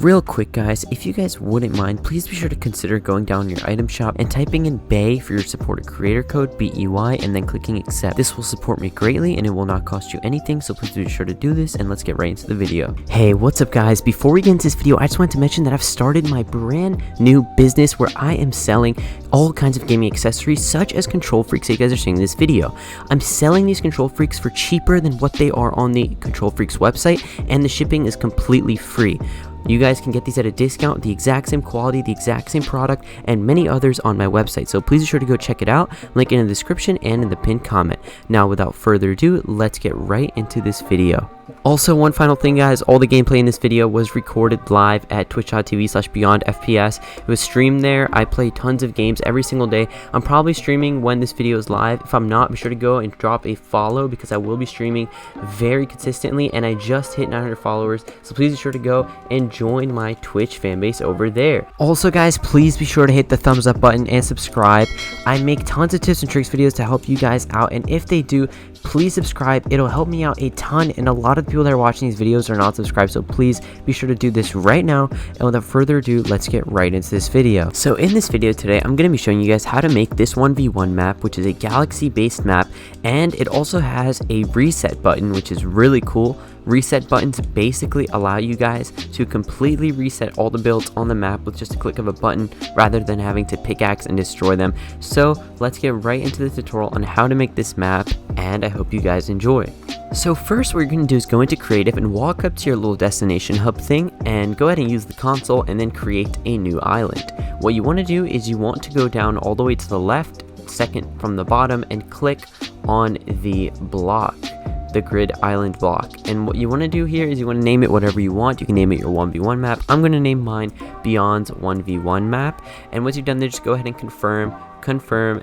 Real quick guys, if you guys wouldn't mind, please be sure to consider going down your item shop and typing in BAY for your supported creator code, BEY, and then clicking accept. This will support me greatly and it will not cost you anything, so please be sure to do this, and let's get right into the video. Hey, what's up guys? Before we get into this video, I just wanted to mention that I've started my brand new business where I am selling all kinds of gaming accessories such as control freaks that you guys are seeing in this video. I'm selling these control freaks for cheaper than what they are on the Control Freaks website, and the shipping is completely free. You guys can get these at a discount, the exact same quality, the exact same product, and many others on my website. So please be sure to go check it out. Link in the description and in the pinned comment. Now, without further ado, let's get right into this video. Also, one final thing guys, all the gameplay in this video was recorded live at twitch.tv/beyondfps. It was streamed there. I play tons of games every single day. I'm probably streaming when this video is live. If I'm not, be sure to go and drop a follow because I will be streaming very consistently, and I just hit 900 followers, so please be sure to go and join my Twitch fan base over there. Also guys, please be sure to hit the thumbs up button and subscribe. I make tons of tips and tricks videos to help you guys out, and if they do, please subscribe. It'll help me out a ton, and a lot of people that are watching these videos are not subscribed, so please be sure to do this right now. And without further ado, let's get right into this video. So in this video today, I'm going to be showing you guys how to make this 1v1 map, which is a galaxy based map, and it also has a reset button, which is really cool. Reset buttons basically allow you guys to completely reset all the builds on the map with just a click of a button rather than having to pickaxe and destroy them. So let's get right into the tutorial on how to make this map, and I hope you guys enjoy. So first what you're going to do is go into creative and walk up to your little destination hub thing and go ahead and use the console and then create a new island. What you want to do is you want to go down all the way to the left, second from the bottom, and click on the block, the grid island block. And what you want to do here is you want to name it whatever you want. You can name it your 1v1 map. I'm going to name mine Beyond's 1v1 map. And once you've done that, just go ahead and confirm,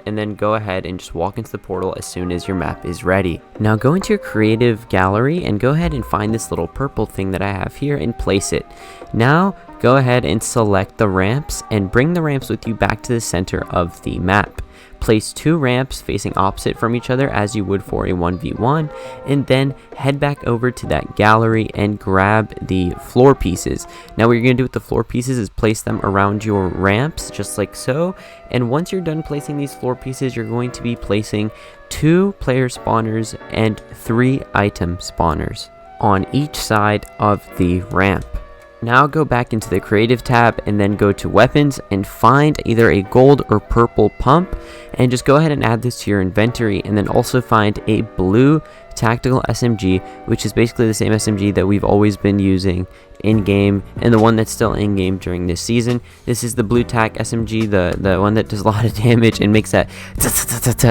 and then go ahead and just walk into the portal as soon as your map is ready. Now go into your creative gallery and go ahead and find this little purple thing that I have here and place it. Now go ahead and select the ramps and bring the ramps with you back to the center of the map. Place 2 ramps facing opposite from each other as you would for a 1v1, and then head back over to that gallery and grab the floor pieces. Now what you're going to do with the floor pieces is place them around your ramps just like so, and once you're done placing these floor pieces, you're going to be placing 2 player spawners and 3 item spawners on each side of the ramp. Now go back into the creative tab and then go to weapons and find either a gold or purple pump, and just go ahead and add this to your inventory, and then also find a blue tactical SMG, which is basically the same SMG that we've always been using in game and the one that's still in game during this season. This is the blue tac SMG, the one that does a lot of damage and makes that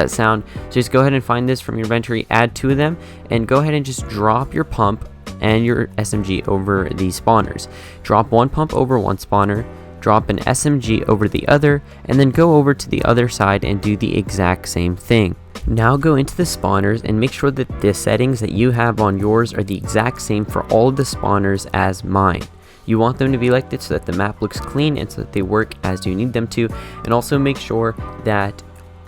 sound. So just go ahead and find this from your inventory, add 2 of them, and go ahead and just drop your pump and your SMG over the spawners. Drop 1 pump over 1 spawner, drop an SMG over the other, and then go over to the other side and do the exact same thing. Now go into the spawners and make sure that the settings that you have on yours are the exact same for all of the spawners as mine. You want them to be like this so that the map looks clean and so that they work as you need them to, and also make sure that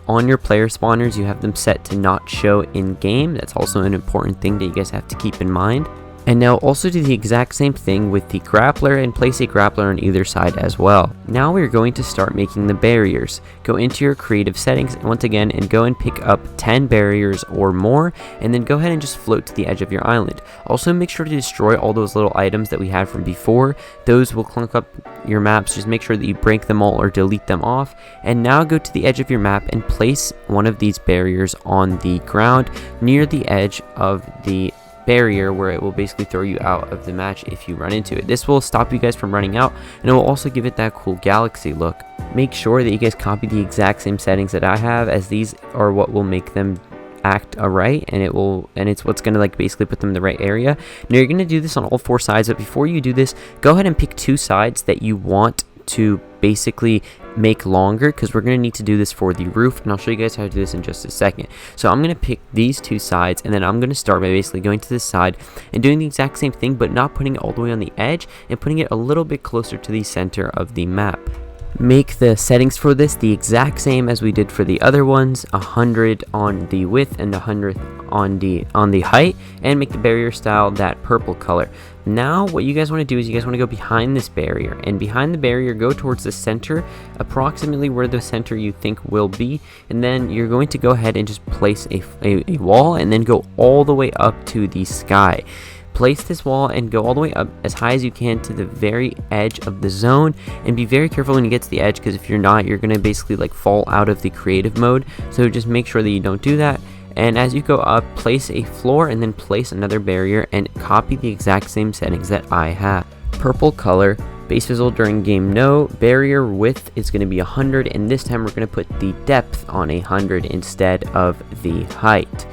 on your player spawners you have them set to not show in game. That's also an important thing that you guys have to keep in mind. And now also do the exact same thing with the grappler and place a grappler on either side as well. Now we're going to start making the barriers. Go into your creative settings once again and go and pick up 10 barriers or more, and then go ahead and just float to the edge of your island. Also make sure to destroy all those little items that we had from before. Those will clunk up your maps. Just make sure that you break them all or delete them off. And now go to the edge of your map and place one of these barriers on the ground near the edge of the barrier, where it will basically throw you out of the match if you run into it. This will stop you guys from running out, and it will also give it that cool galaxy look. Make sure that you guys copy the exact same settings that I have, as these are what will make them act right, and it's what's gonna like basically put them in the right area. Now you're gonna do this on all 4 sides, but before you do this, go ahead and pick 2 sides that you want to basically make longer, because we're going to need to do this for the roof, and I'll show you guys how to do this in just a second. So I'm going to pick these 2 sides, and then I'm going to start by basically going to this side and doing the exact same thing, but not putting it all the way on the edge, and putting it a little bit closer to the center of the map. Make the settings for this the exact same as we did for the other ones, 100 on the width and 100 on the height, and make the barrier style that purple color. Now what you guys want to do is you guys want to go behind this barrier, and behind the barrier go towards the center, approximately where the center you think will be, and then you're going to go ahead and just place a wall, and then go all the way up to the sky. Place this wall and go all the way up as high as you can to the very edge of the zone, and be very careful when you get to the edge, because if you're not, you're going to basically like fall out of the creative mode. So just make sure that you don't do that. And as you go up, place a floor and then place another barrier and copy the exact same settings that I have. Purple color, base fizzle during game no, barrier width is going to be 100, and this time we're going to put the depth on 100 instead of the height.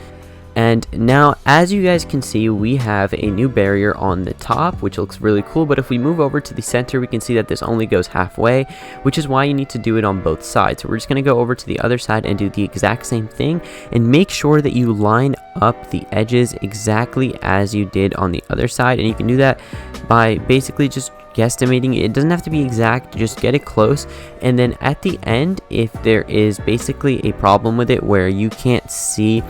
And now, as you guys can see, we have a new barrier on the top, which looks really cool. But if we move over to the center, we can see that this only goes halfway, which is why you need to do it on both sides. So we're just going to go over to the other side and do the exact same thing, and make sure that you line up the edges exactly as you did on the other side. And you can do that by basically just guesstimating. It doesn't have to be exact, just get it close. And then at the end, if there is basically a problem with it where you can't see,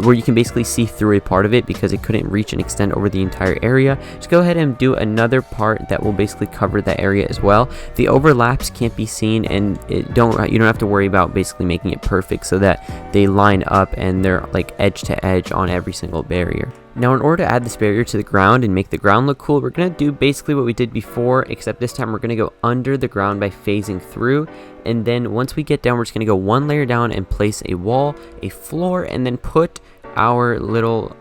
where you can basically see through a part of it because it couldn't reach and extend over the entire area, just go ahead and do another part that will basically cover that area as well. The overlaps can't be seen, and you don't have to worry about basically making it perfect so that they line up and they're like edge to edge on every single barrier. Now, in order to add this barrier to the ground and make the ground look cool, we're going to do basically what we did before, except this time we're going to go under the ground by phasing through. And then once we get down, we're just going to go one layer down and place a wall, a floor, and then put our little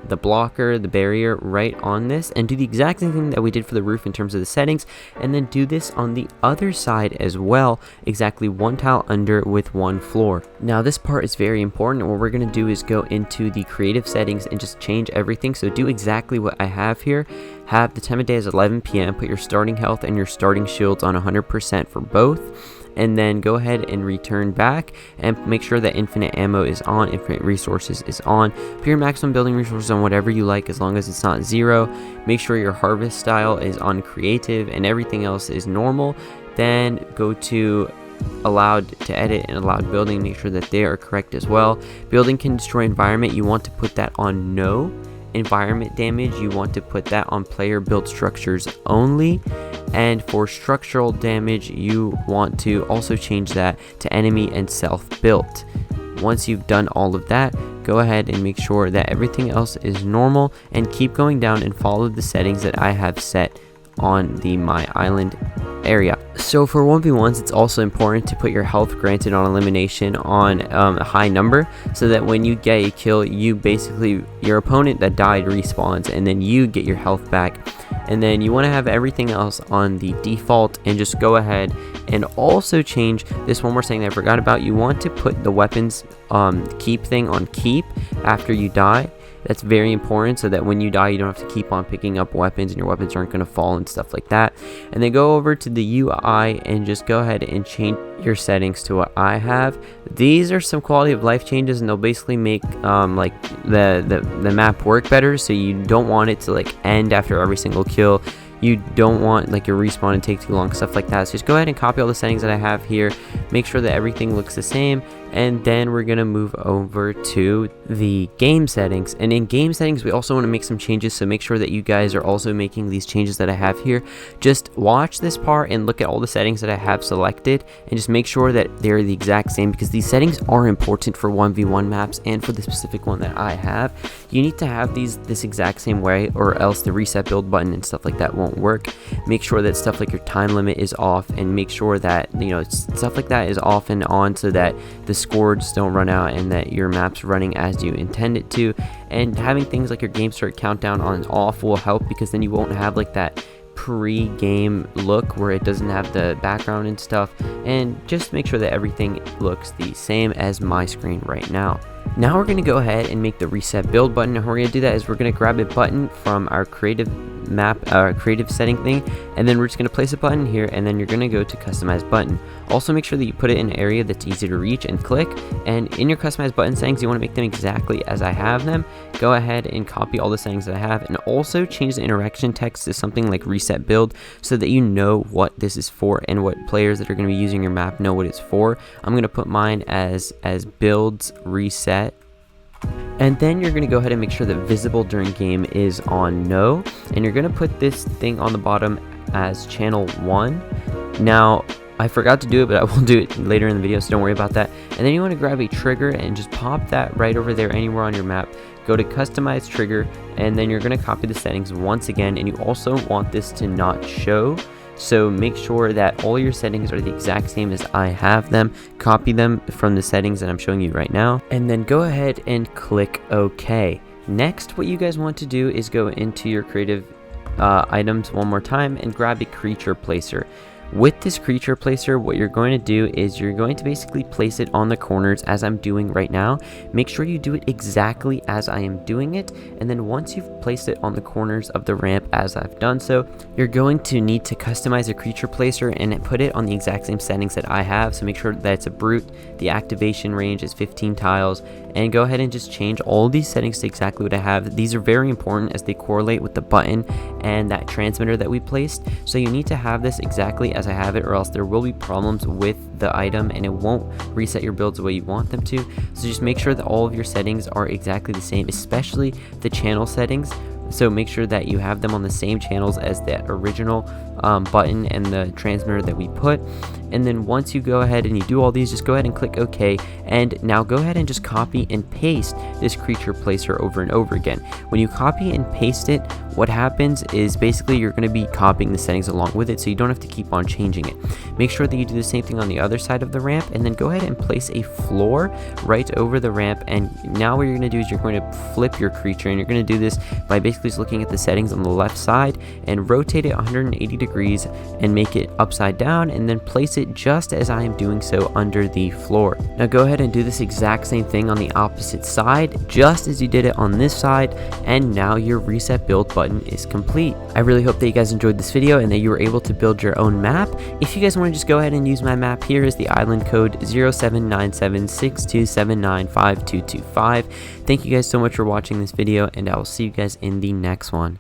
the blocker, the barrier, right on this, and do the exact same thing that we did for the roof in terms of the settings, and then do this on the other side as well, exactly one tile under with one floor. Now this part is very important. What we're going to do is go into the creative settings and just change everything. So do exactly what I have here. Have the time of day as 11 p.m. Put your starting health and your starting shields on 100% for both. And then go ahead and return back and make sure that infinite ammo is on, infinite resources is on. Put your maximum building resources on whatever you like, as long as it's not 0. Make sure your harvest style is on creative and everything else is normal. Then go to allowed to edit and allowed building, make sure that they are correct as well. Building can destroy environment, you want to put that on no. Environment damage, you want to put that on player built structures only. And for structural damage, you want to also change that to enemy and self-built. Once you've done all of that, go ahead and make sure that everything else is normal, and keep going down and follow the settings that I have set on the My Island area. So for 1v1s, it's also important to put your health granted on elimination on a high number, so that when you get a kill, you basically, your opponent that died respawns, and then you get your health back. And then you want to have everything else on the default, and just go ahead and also change this. One more thing that I forgot about, you want to put the weapons keep thing on keep after you die. That's very important, so that when you die, you don't have to keep on picking up weapons, and your weapons aren't going to fall and stuff like that. And then go over to the UI and just go ahead and change your settings to what I have. These are some quality of life changes, and they'll basically make like the map work better. So you don't want it to like end after every single kill. You don't want like your respawn to take too long, stuff like that. So just go ahead and copy all the settings that I have here, make sure that everything looks the same, and then we're gonna move over to the game settings. And in game settings, we also want to make some changes, so make sure that you guys are also making these changes that I have here. Just watch this part and look at all the settings that I have selected, and just make sure that they're the exact same, because these settings are important for 1v1 maps, and for the specific one that I have, you need to have these this exact same way, or else the reset build button and stuff like that won't work. Make sure that stuff like your time limit is off, and make sure that, you know, stuff like that is off and on, so that the scores don't run out and that your map's running as you intend it to. And having things like your game start countdown on and off will help, because then you won't have like that pre-game look where it doesn't have the background and stuff. And just make sure that everything looks the same as my screen right now. Now we're going to go ahead and make the reset build button. And how we're going to do that is we're going to grab a button from our creative map, creative setting thing, and then we're just going to place a button here, and then you're going to go to customize button. Also make sure that you put it in an area that's easy to reach and click. And in your customized button settings, you want to make them exactly as I have them. Go ahead and copy all the settings that I have, and also change the interaction text to something like reset build, so that you know what this is for and what players that are going to be using your map know what it's for. I'm going to put mine as builds reset. And then you're going to go ahead and make sure that visible during game is on no, and you're going to put this thing on the bottom as channel 1. Now I forgot to do it, but I will do it later in the video, so don't worry about that. And then you want to grab a trigger and just pop that right over there anywhere on your map. Go to customize trigger, and then you're going to copy the settings once again, and you also want this to not show. So make sure that all your settings are the exact same as I have them. Copy them from the settings that I'm showing you right now, and then go ahead and click OK. Next, what you guys want to do is go into your creative items one more time and grab a creature placer. With this creature placer, what you're going to do is you're going to basically place it on the corners as I'm doing right now. Make sure you do it exactly as I am doing it, and then once you've placed it on the corners of the ramp as I've done so, you're going to need to customize a creature placer and put it on the exact same settings that I have. So make sure that it's a brute, the activation range is 15 tiles, and go ahead and just change all these settings to exactly what I have. These are very important as they correlate with the button and that transmitter that we placed. So you need to have this exactly as I have it, or else there will be problems with the item and it won't reset your builds the way you want them to. So just make sure that all of your settings are exactly the same, especially the channel settings. So make sure that you have them on the same channels as that original button and the transmitter that we put. And then once you go ahead and you do all these, just go ahead and click OK. And now go ahead and just copy and paste this creature placer over and over again. When you copy and paste it, what happens is basically you're going to be copying the settings along with it, so you don't have to keep on changing it. Make sure that you do the same thing on the other side of the ramp, and then go ahead and place a floor right over the ramp. And now what you're going to do is you're going to flip your creature, and you're going to do this by basically just looking at the settings on the left side and rotate it 180 degrees and make it upside down, and then place it just as I am doing so under the floor. Now go ahead and do this exact same thing on the opposite side, just as you did it on this side, and now your reset build button is complete. I really hope that you guys enjoyed this video and that you were able to build your own map. If you guys want to just go ahead and use my map, here is the island code 079762795225. Thank you guys so much for watching this video, and I will see you guys in the next one.